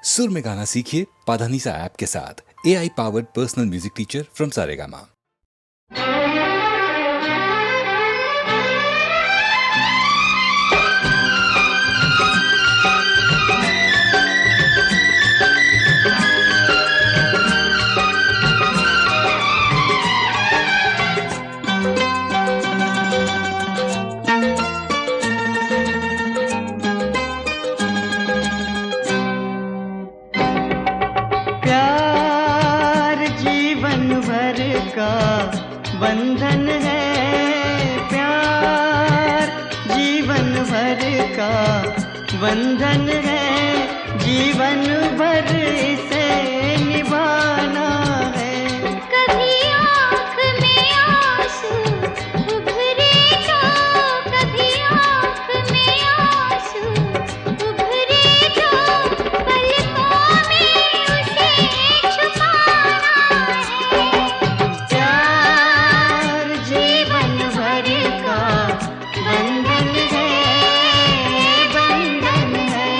सुर में गाना सीखिए पाधानीसा ऐप के साथ। AI powered personal music teacher from Saregama. बंधन है प्यार, जीवन भर का बंधन है, जीवन भर इसे निभाना है। कभी आँख में आंसू उभरे तो, कभी आँख में आंसू उभरे तो, पलकों में उसे छुपाना है। प्यार जीवन भर का बंधन है, बंधन है।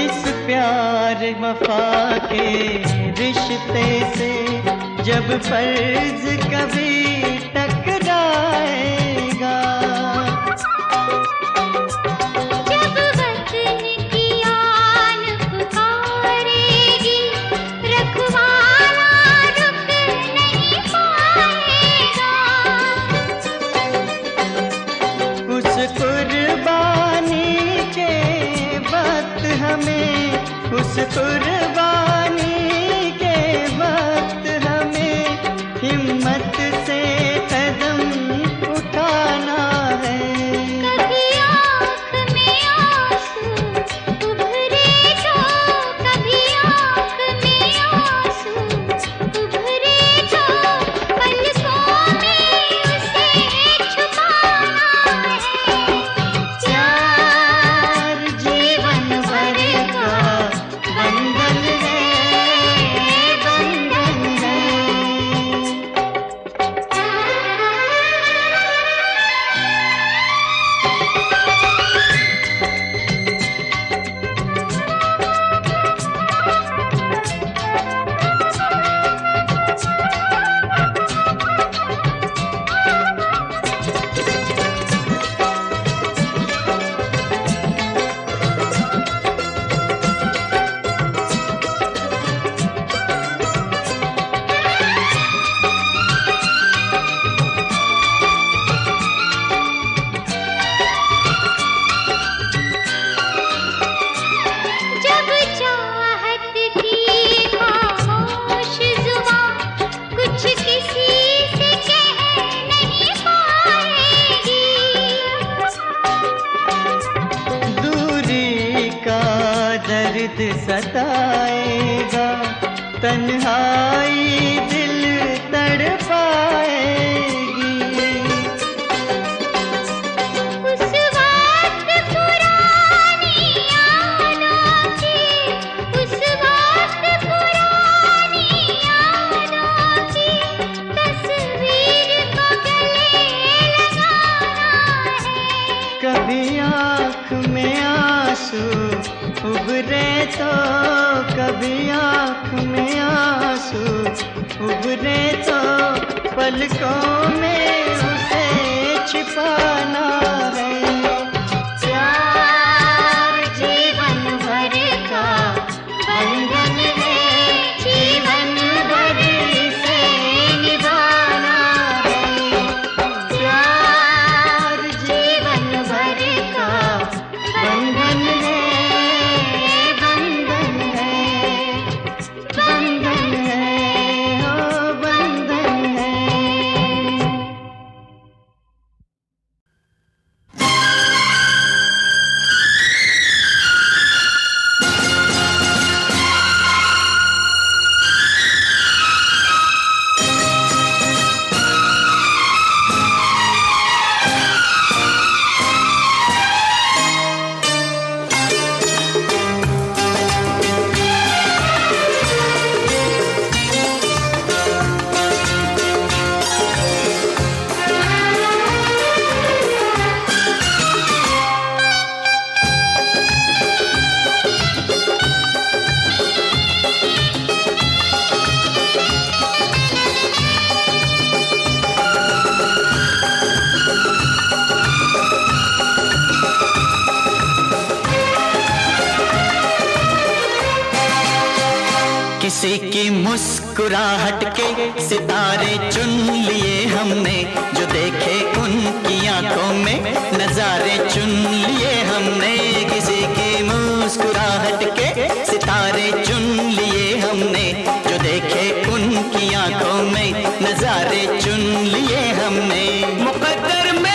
इस प्यार वफा के रिश्ते से जब फर्ज कभी टकराएगा, जब वतन की आन पुकारेगी, रखवाला रुक नहीं पाएगा। उस कुर्बानी के वक्त हमें, उस कुर्बानी के वक्त हमें हिम्मत से कदम उठाना है। कभी आँख में आंसू उभरे तो, कभी आँख में आंसू उभरे तो, पलकों में उसे छुपाना है। प्यार जीवन भर का बंधन है, बंधन है। जब चाहत की खामोश जुबां कुछ किसी से कह नहीं पाएगी, दूरी का दर्द सताएगा, तन्हाई दिल तड़पाएगी। उस वक्त पुरानी यादों की, उस वक्त पुरानी यादों की तस्वीर को गले लगाना है। कभी आँख में आंसू उभरे तो, कभी आँख में आंसू उभरे तो, पलकों में उसे छिपाना है। प्यार जीवन भर का बंधन है, जीवन भर इसे निभाना है। प्यार जीवन भर का बंधन है, बंधन है, बंधन है, हो बंधन है। किसी की मुस्कुराहट के सितारे चुन लिए हमने, जो देखे उनकी आंखों में नजारे चुन लिए हमने। किसी की मुस्कुराहट के सितारे चुन लिए हमने, जो देखे उनकी आंखों में नजारे चुन लिए हमने। मुकद्दर में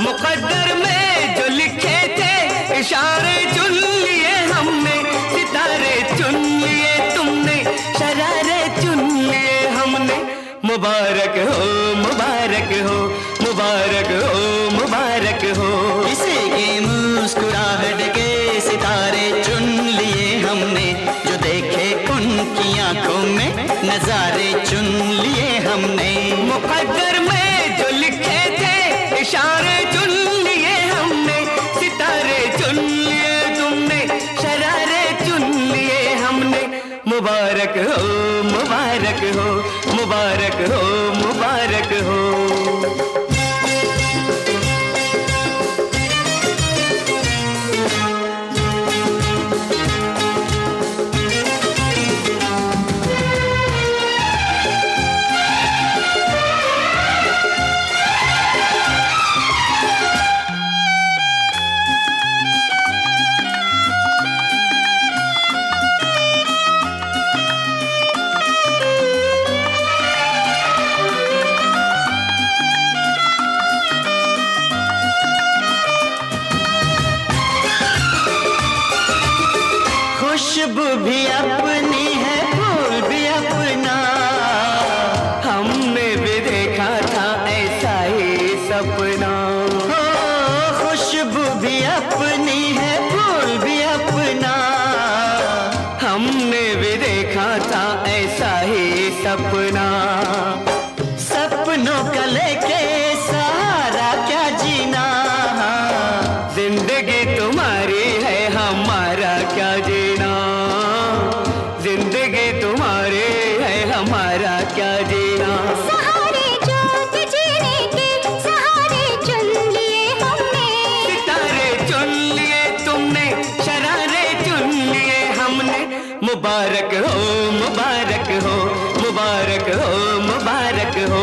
मुकद्दर में जो लिखे थे इशारे चुन लिए हमने, सितारे चुन लिए तुमने, शरारे चुन लिए हमने। मुबारक हो मुबारक हो मुबारक हो मुबारक हो। किसी की मुस्कुराहट के सितारे चुन लिए हमने, जो देखे उनकी आंखों में नजारे चुन लिए हमने। मुकद्दर में जो लिखे थे इशारे चुन लिए हमने, सितारे चुन लिए तुमने, शरारे चुन लिए हमने। मुबारक हो मुबारक हो मुबारक हो मुबारक हो। खुशबू भी अपनी है, फूल भी अपना, हमने भी देखा था ऐसा ही सपना। हो खुशबू भी अपनी है, फूल भी अपना, हमने भी देखा था ऐसा ही सपना। सपनों का लेके सहारा क्या जीना, जिंदगी तुम्हारी है हमारा क्या जीना, जिंदगी तुम्हारी है हमारा क्या जीना। सहारे जो जीने के सहारे चुन लिए हमने, सितारे चुन लिए तुमने, शरारे चुन लिए हमने। मुबारक हो मुबारक हो मुबारक हो मुबारक हो।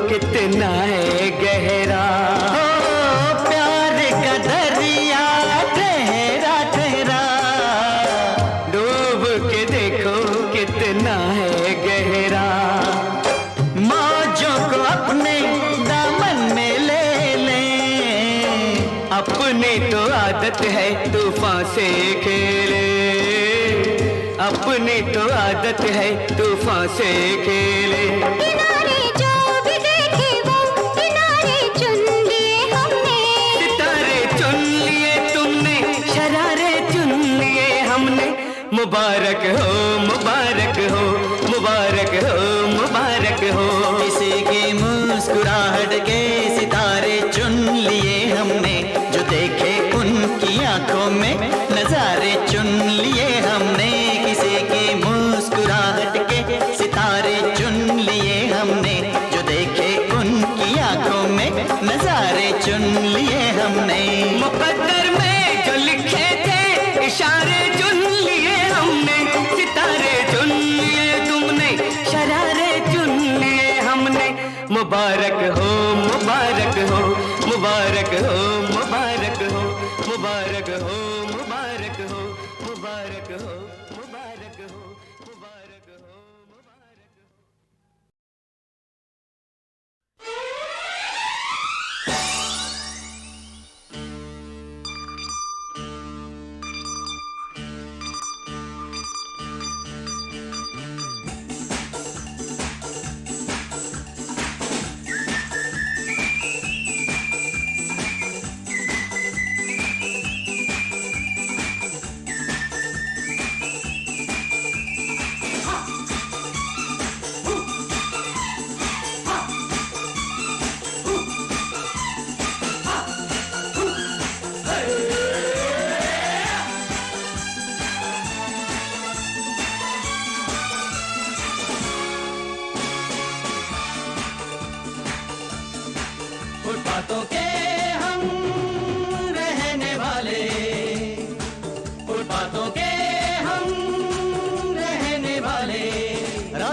कितना है गहरा, हो प्यार का दरिया ठहरा ठहरा, डूब के देखो कितना है गहरा। मौजों को अपने दामन में ले लें, अपनी तो आदत है तूफान से खेले, अपनी तो आदत है तूफान से खेले। किनारे जो भी देखे वो किनारे चुन लिए हमने, सितारे चुन लिए तुमने, शरारे चुन लिए हमने। मुबारक हो मुबारक हो मुबारक हो मुबारक हो। किसी की मुस्कुराहट के सितारे चुन लिए हमने, जो देखे उनकी आंखों में नजारे चुन लिए हमने। किसी की मुस्कुराहट के सितारे चुन लिए हमने, जो देखे उनकी आंखों में नजारे चुन लिए हमने। मुकद्दर में जो लिखे थे इशारे चुन लिए हमने, सितारे चुन लिए तुमने, शरारे चुन लिए हमने। मुबारक हो मुबारक हो मुबारक हो मुबारक हो मुबारक हो मुबारक हो मुबारक हो मुबारक हो मुबारक हो मुबारक हो।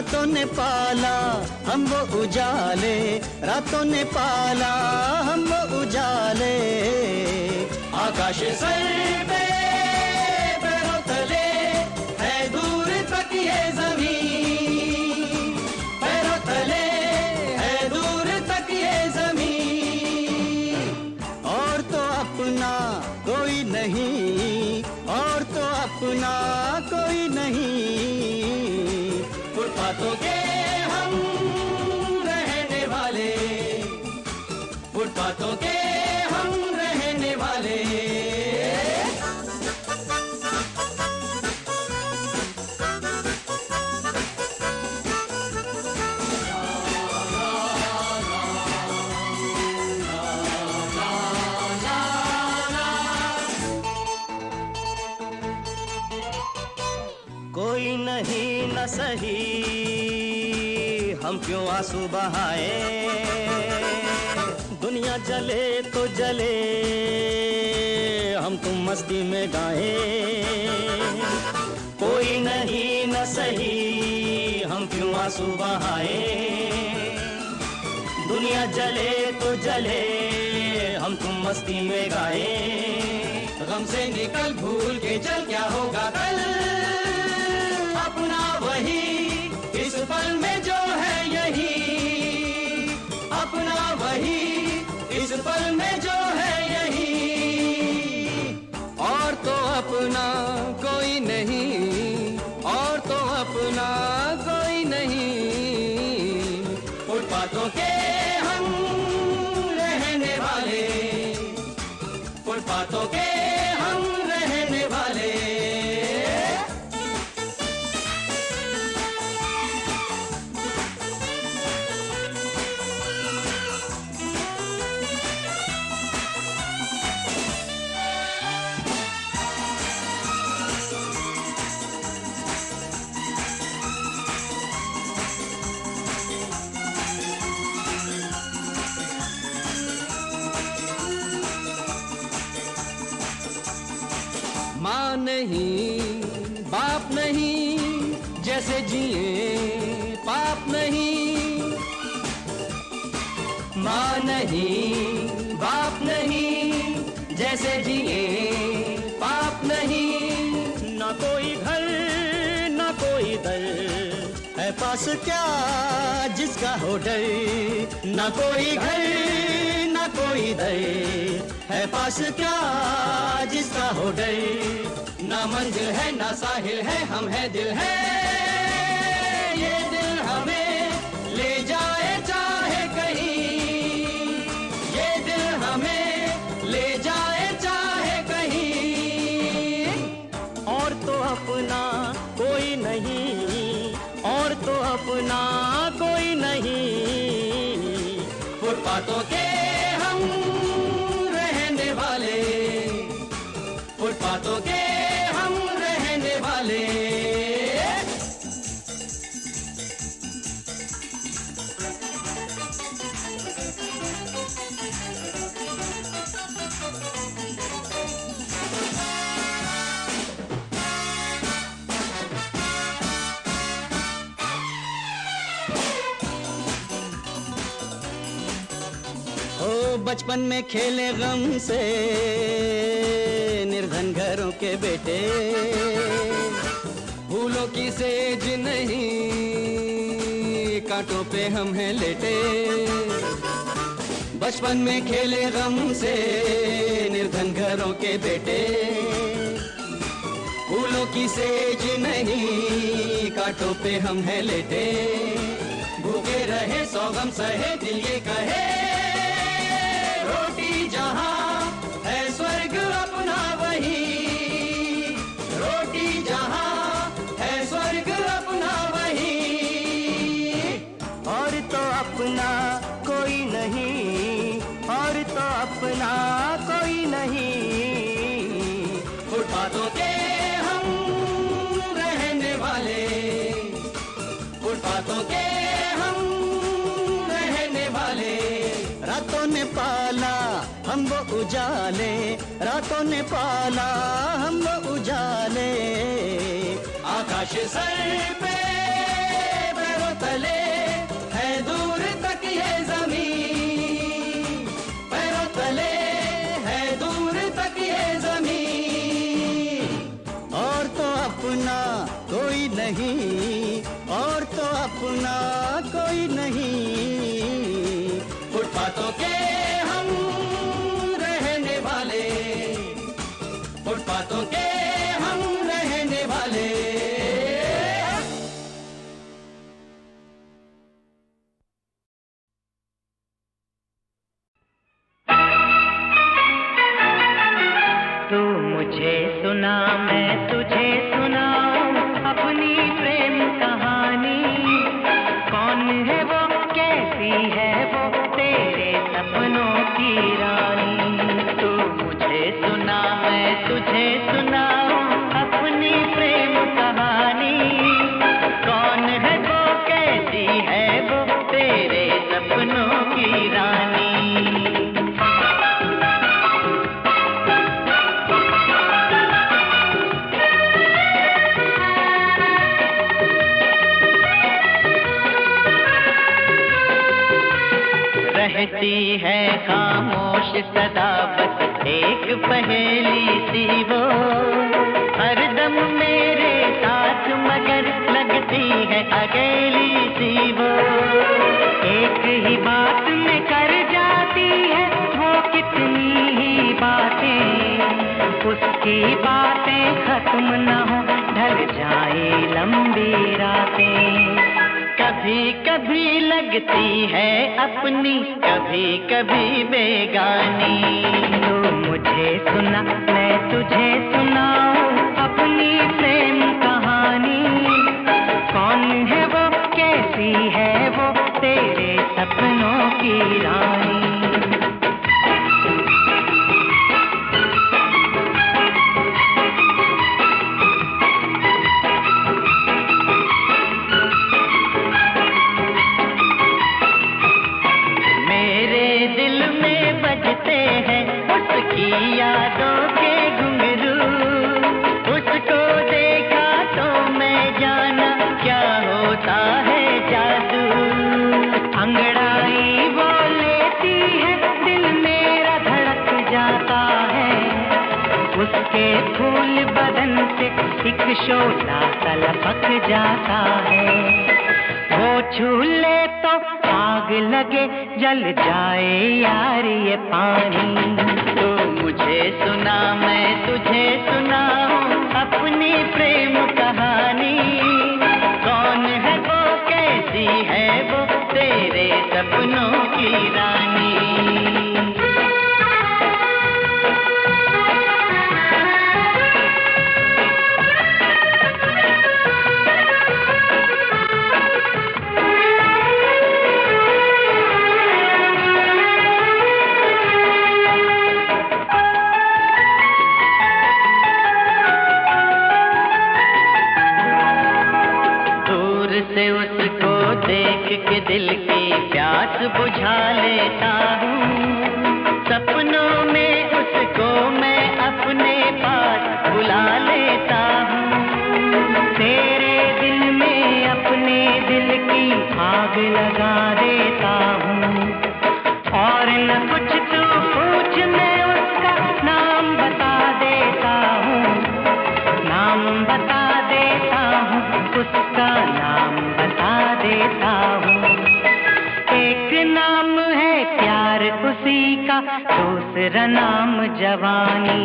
रातों ने पाला हम वो उजाले, रातों ने पाला हम वो उजाले। आकाश सर पे पैरों तले है दूर तक ये जमीन, पैरों तले है दूर तक ये जमीन। और तो अपना कोई नहीं, और तो अपना कोई नहीं। फुटपाथों के हम रहने वाले, फुटपाथों के हम रहने वाले। कोई नहीं न सही हम क्यों आंसू बहाए, दुनिया जले तो जले हम तुम मस्ती में गाए। कोई नहीं न सही हम क्यों आंसू बहाए, दुनिया जले तो जले हम तुम मस्ती में गाए। गम से निकल भूल के चल, क्या होगा कल अपना वही इस पल में जो है यही, अपना वही इस पल में जो है यही। और तो अपना कोई नहीं, और तो अपना कोई नहीं। फुटपाथों के हम रहने वाले, फुटपाथों के हम रहने वाले। माँ नहीं बाप नहीं, जैसे जिए पाप नहीं। माँ नहीं बाप नहीं, जैसे जिए पाप नहीं। ना कोई घर ना कोई दर है पास क्या जिसका हो डर। ना कोई घर ना कोई दर है पास क्या जिसका हो डर। ना मंजिल है ना साहिल है, हम है दिल है। ये दिल हमें ले जाए चाहे कहीं, ये दिल हमें ले जाए चाहे कहीं। और तो अपना कोई नहीं, और तो अपना कोई नहीं। फुटपाथों के हम रहने वाले, फुटपाथों के हम रहने वाले। ओ बचपन में खेले गम से निर्धन घरों के बेटे। फूलों की सेज नहीं, कांटों पे हम हैं लेटे। बचपन में खेले गम से निर्धन घरों के बेटे। फूलों की सेज नहीं, कांटों पे हम हैं लेटे। भूखे रहे सौ गम सहे, दिल ये कहे रोटी जहां है स्वर्ग अपना वही। रोटी जहां है स्वर्ग अपना वही। और तो अपना कोई नहीं, और तो अपना कोई नहीं। फुटपाथों के हम रहने वाले, फुटपाथों के हम रहने वाले। रातों ने पाला हम वो उजाले, रातों ने पाला हम वो उजाले। आकाश सर पे तले है दूर तक ये जमीन, पैरों तले है दूर तक ये जमीन। और तो अपना कोई नहीं, और तो अपना कोई नहीं, फुटपाथों के हम रहने वाले, फुटपाथों के हम रहने वाले। तू मुझे सुना मैं तुझे सुनाऊं अपनी प्रेम कहानी। कौन है वो, कैसी है वो, तेरे सपनों की रानी। तू मुझे सुना मैं तुझे सुनाऊं अपनी प्रेम कहानी। कौन है वो, कैसी है वो, तेरे सपनों की रानी। रहती है खामोश सदा बस एक पहेली सी वो, हरदम मेरे साथ मगर लगती है अकेली सी वो। एक ही बात में कर जाती है वो कितनी ही बातें, उसकी बातें खत्म न हो ढल जाए लंबी रातें। कभी कभी लगती है अपनी, कभी कभी बेगानी। तू मुझे सुना मैं तुझे सुनाऊं अपनी प्रेम कहानी। कौन है वो, कैसी है वो, तेरे सपनों की रानी। यादों के घुंघरू, उसको देखा तो मैं जाना क्या होता है जादू। अंगड़ाई वो लेती है दिल मेरा धड़क जाता है, उसके फूल बदन से एक शोला सा लपक जाता है। वो छू ले तो आग लगे जल जाए यार ये पानी। तू मुझे सुना मैं तुझे सुनाऊं अपनी प्रेम कहानी। कौन है वो, कैसी है वो, तेरे सपनों की रानी। से उसको देख के दिल की प्यास बुझा लेता हूँ। सपनों में उसको मैं अपने पास बुला लेता हूँ। तेरे दिल में अपने दिल की आग लगा देता हूँ। और न कुछ तू पूछ मैं उसका नाम बता देता हूँ, नाम बता देता हूँ, उसका नाम बता देता हूँ। एक नाम है प्यार उसी का, दूसरा नाम जवानी।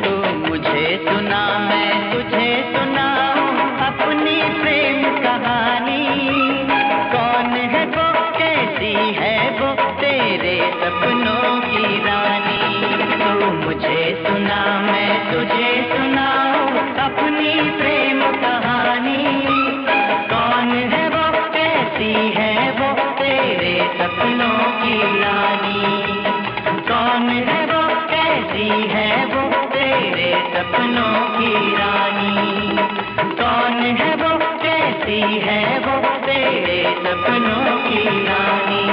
तू मुझे सुना मैं तुझे सुनाऊं अपनी प्रेम कहानी। कौन है वो, कैसी है वो, तेरे सपनों की रानी। तू मुझे सुना मैं तुझे सुनाऊं अपनी प्रेम कहानी। कौन है वो, कैसी है वो, तेरे सपनों की रानी। कौन है वो, कैसी है वो, तेरे सपनों की रानी। कौन है वो, कैसी है वो, तेरे सपनों की रानी।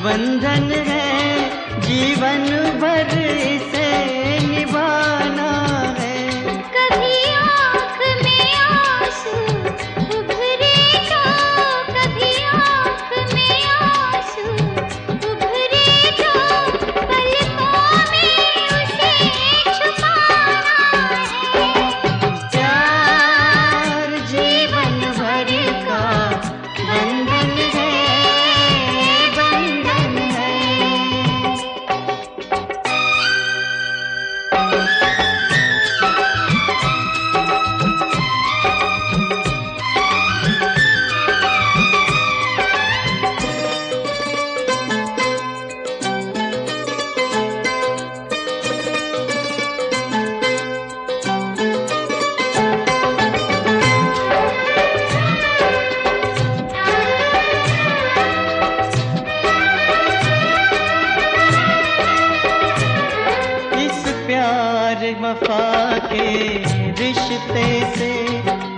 बंधन है, जीवन भर इसे निभाना है। कभी आँख में आंसू उभरे तो, कभी आँख में आंसू उभरे तो, पलकों में उसे छुपाना है। प्यार जीवन भर का बंधन है, बंधन है। इस प्यार वफा के रिश्ते से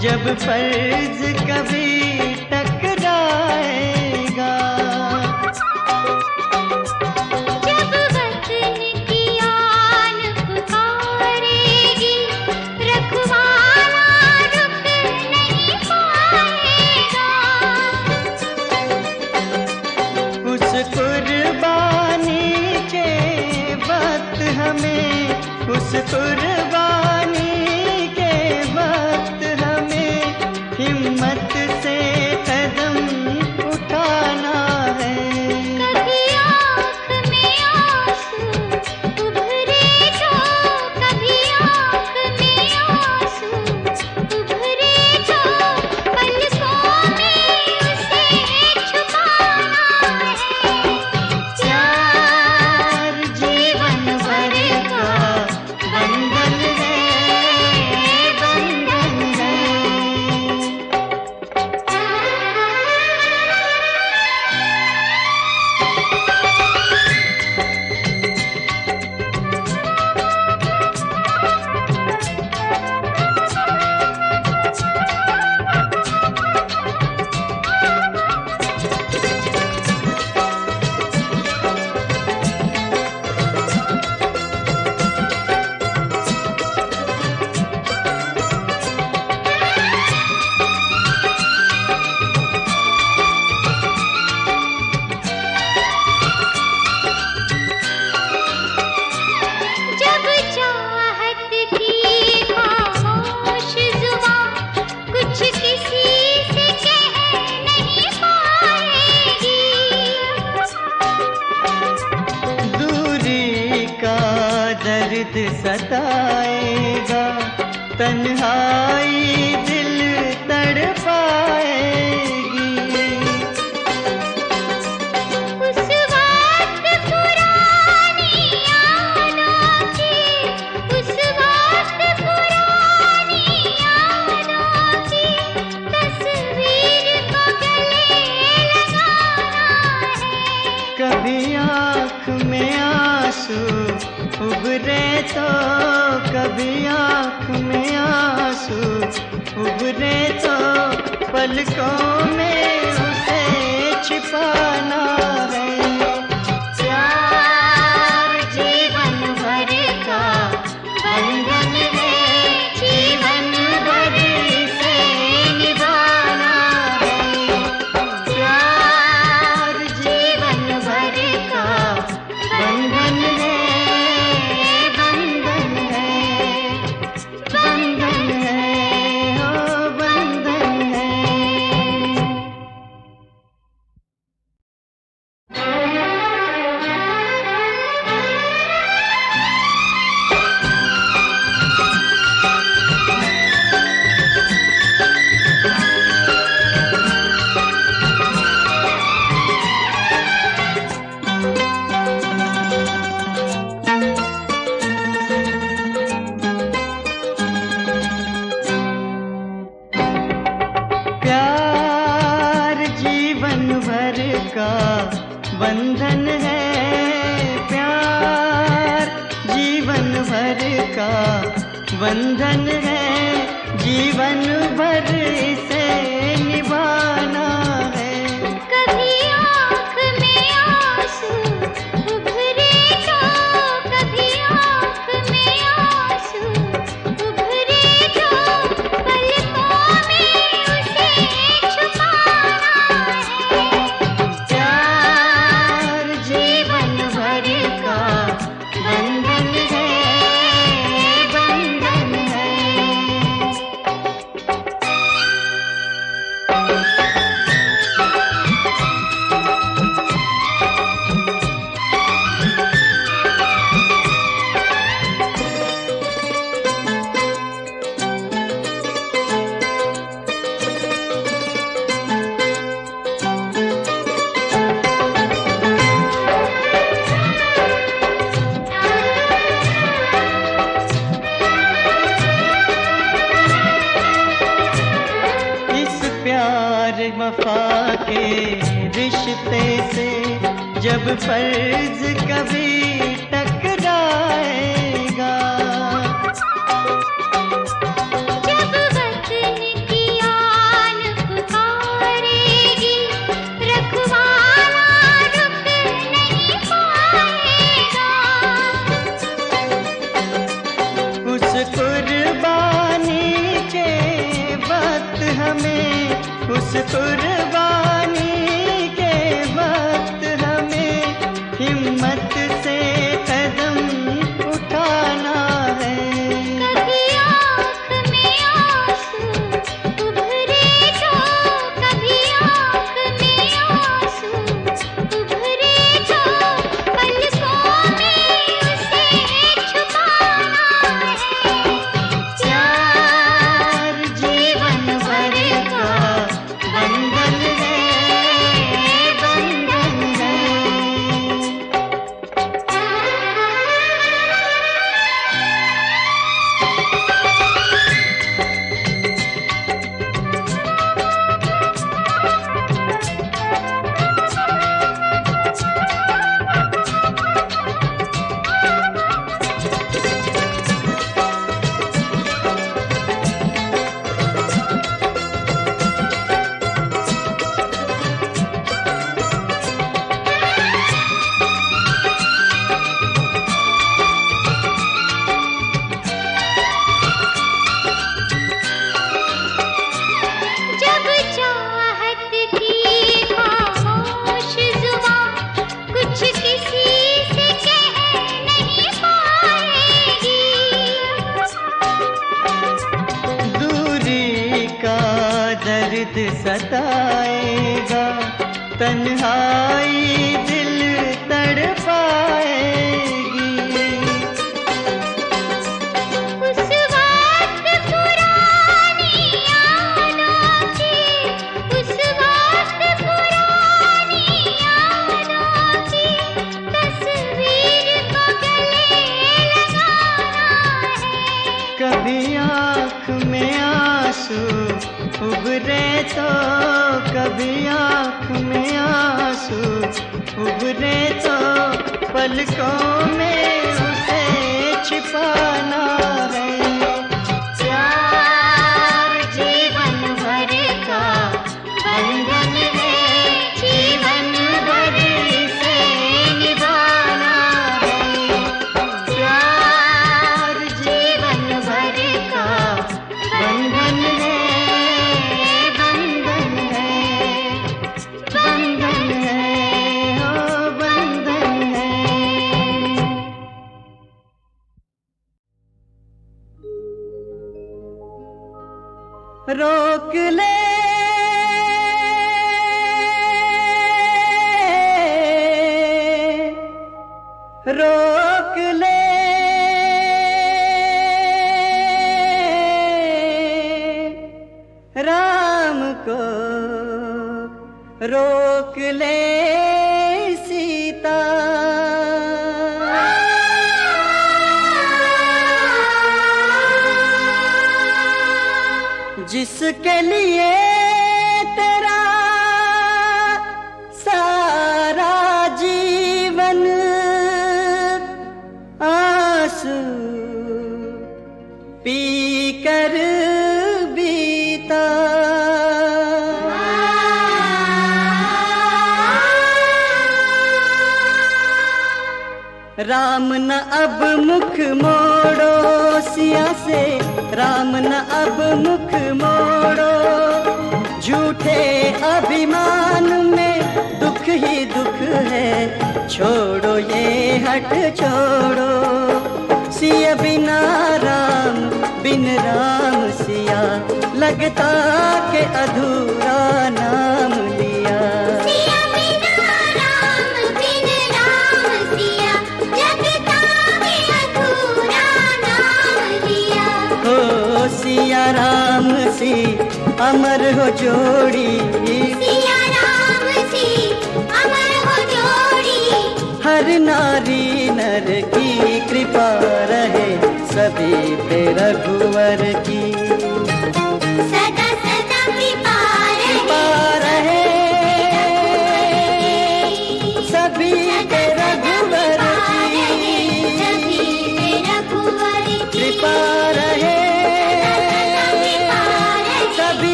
जब फर्ज कभी टकराएगा, जब वतन की आन पुकारेगी, रखवाला रुक नहीं पाएगा। उस कुर्बानी के वक्त हमें, उस कुर्बानी के वक्त हमें हिम्मत से कदम उठाना है। कभी आँख में आंसू उभरे तो, कभी आँख में आंसू उभरे तो, पलकों में उसे छुपाना है। प्यार जीवन भर का बंधन है, बंधन है। जब चाहत की खामोश जुबां कुछ किसी से कह नहीं पाएगी, दूरी का दर्द सताएगा, तन्हाई दिल तड़पाएगी। उस वक्त पुरानी यादों की, उस वक्त पुरानी यादों की तस्वीर को गले लगाना है। कभी आँख में आंसू उभरे तो, कभी आँख में आंसू उभरे तो, पलकों में उसे छिपाना है। प्यार जीवन भर का बंधन है, जीवन भर इसे निभाना है। प्यार जीवन भर का बंधन है, बंधन है, बंधन है, ओ बंधन है। प्यार जीवन भर का बंधन है, प्यार जीवन भर का बंधन है, जीवन भर इसे निभाना है। कभी आँख में आंसू प्यार वफा के रिश्ते से जब फर्ज कभी टकराएगा, जब वतन की आन पुकारेगी, रखवाला रुक नहीं पाएगा। उस कुर्बानी के वक्त हमें, उस कुर्बानी के वक्त हमें हिम्मत से कदम उठाना है। कभी आँख में आंसू उभरे तो, कभी आँख में आंसू उभरे तो, पलकों में उसे छुपाना है। प्यार जीवन भर का बंधन है, बंधन है। जब चाहत की खामोश जुबां कुछ किसी से कह नहीं पाएगी, दूरी का दर्द सताएगा, तन्हाई दिल तड़पाएगी। उस वक्त पुरानी यादों की, उस वक्त पुरानी यादों की तस्वीर को गले लगाना है। कभी आँख में आंसू उभरे तो, कभी आँख में आंसू उभरे तो, पलकों में उसे छिपाना है। प्यार जीवन भर का बंधन है, जीवन भर इसे निभाना है। प्यार जीवन भर का बंधन है, बंधन है, बंधन है, ओ बंधन है। रोक ले रोक ले राम को, रोक ले सीता। जिसके लिए तेरा सारा जीवन आंसू पी कर बीता। राम न अब मुख मोड़ो सिया से, राम न अब मुख मोड़ो, झूठे अभिमान में दुख ही दुख है, छोड़ो ये हट छोड़ो। सिया बिना राम, बिन राम सिया, लगता के अधूरा नाम लिया। सिया बिना राम, बिन राम सिया, लगता के अधूरा नाम लिया। हो सिया राम सी अमर हो जोड़ी, सिया राम सी अमर हो जोड़ी, हर नारी नर की कृपा रहे सभी पे रघुवर की। सदा सदा कृपा रहे, कृपा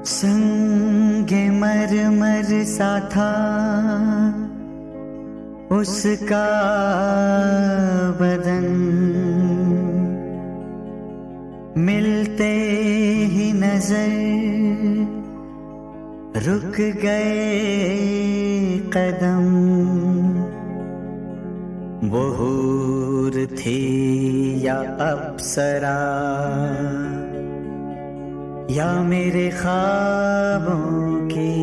संगे मरमर सा था उसका बदन, मिलते ही नजर रुक गए कदम। वो हूर थी या अप्सरा या मेरे ख्वाबों की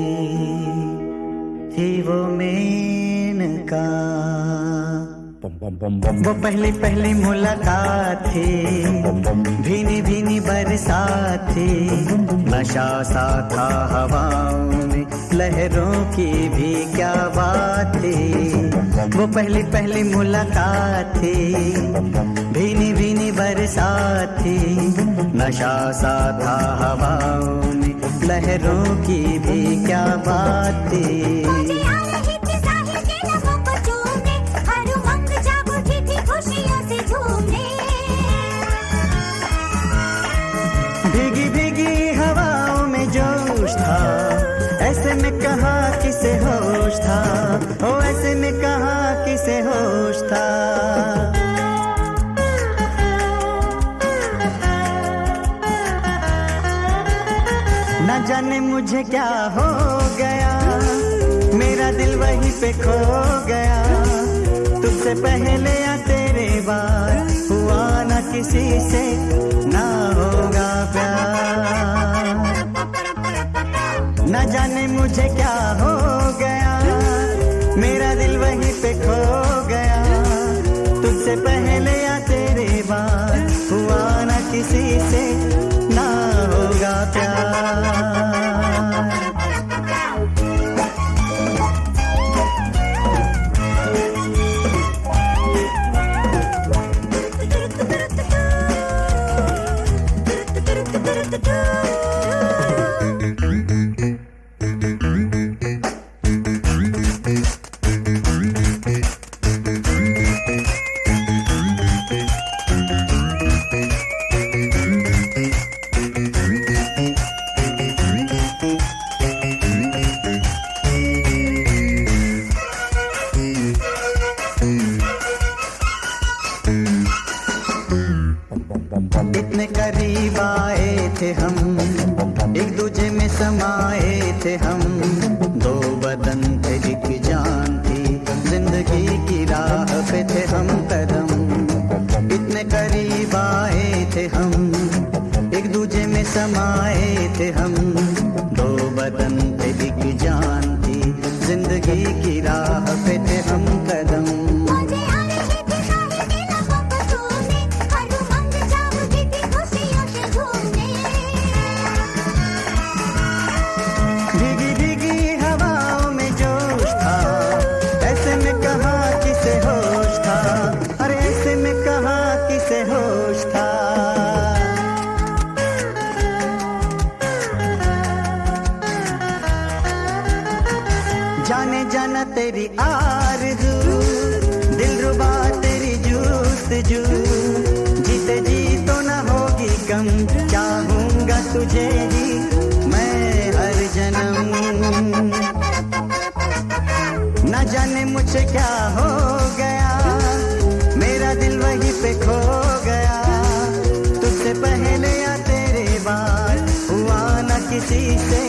थी वो मेनका। वो पहली पहली मुलाकात थी, भीनी भीनी बरसात थी, नशा सा था हवाओं में, लहरों की भी क्या बात थी। वो पहली पहली मुलाकात थी, भीनी भीनी बरसात थी, नशा सा था हवाओं में, लहरों की भी क्या बात थी। भीगी भीगी हवाओं में जोश था, ऐसे में कहा किसे होश था, ओ ऐसे में कहा किसे होश था। न जाने मुझे क्या हो गया, मेरा दिल वहीं पे खो गया। तुझसे पहले या तेरे बाद हुआ न किसी से ना होगा प्यार। न जाने मुझे क्या हो गया, मेरा दिल वहीं पे खो गया। तुझसे पहले या तेरे बाद हुआ न किसी से ना होगा प्यार। इतने करीब आए थे हम, एक दूजे में समाए थे हम, दो बदन थे एक जान थी, जिंदगी की राह पे थे हम कदम। इतने करीब आए थे हम, एक दूजे में समाए थे हम, दो बदन थे एक जान थी, जिंदगी की राह पे थे हम कदम। भीगी भीगी हवाओं में जोश था, ऐसे में कहा किसे होश था, अरे ऐसे में कहा किसे होश था। जाने जाना तेरी आरज़ू, दिलरुबा तेरी जुस्तजू, जीते जी तो न होगी कम, चाहूंगा तुझे ही मैं हर जन्म। न जाने मुझे क्या हो गया, मेरा दिल वहीं पे खो गया। तुझसे पहले या तेरे बाद हुआ न किसी से